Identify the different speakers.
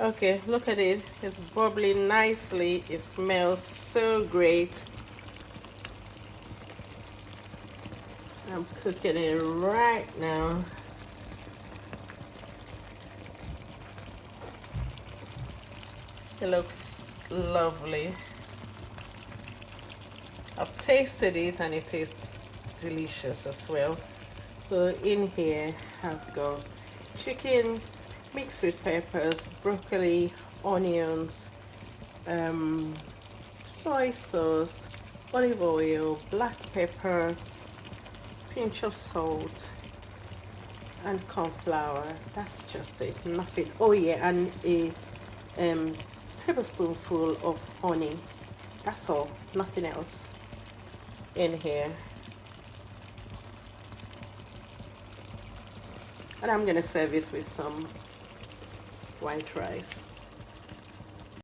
Speaker 1: Okay, look at it. It's bubbling nicely. It smells so great. I'm cooking it right now. It looks lovely. I've tasted it and it tastes delicious as well. So in here I've got chicken mixed with peppers, broccoli, onions, um, soy sauce, olive oil, black pepper, pinch of salt, and corn flour. That's just it, nothing. Oh yeah, and a um, tablespoonful of honey. That's all, nothing else in here. And I'm gonna serve it with some white rice.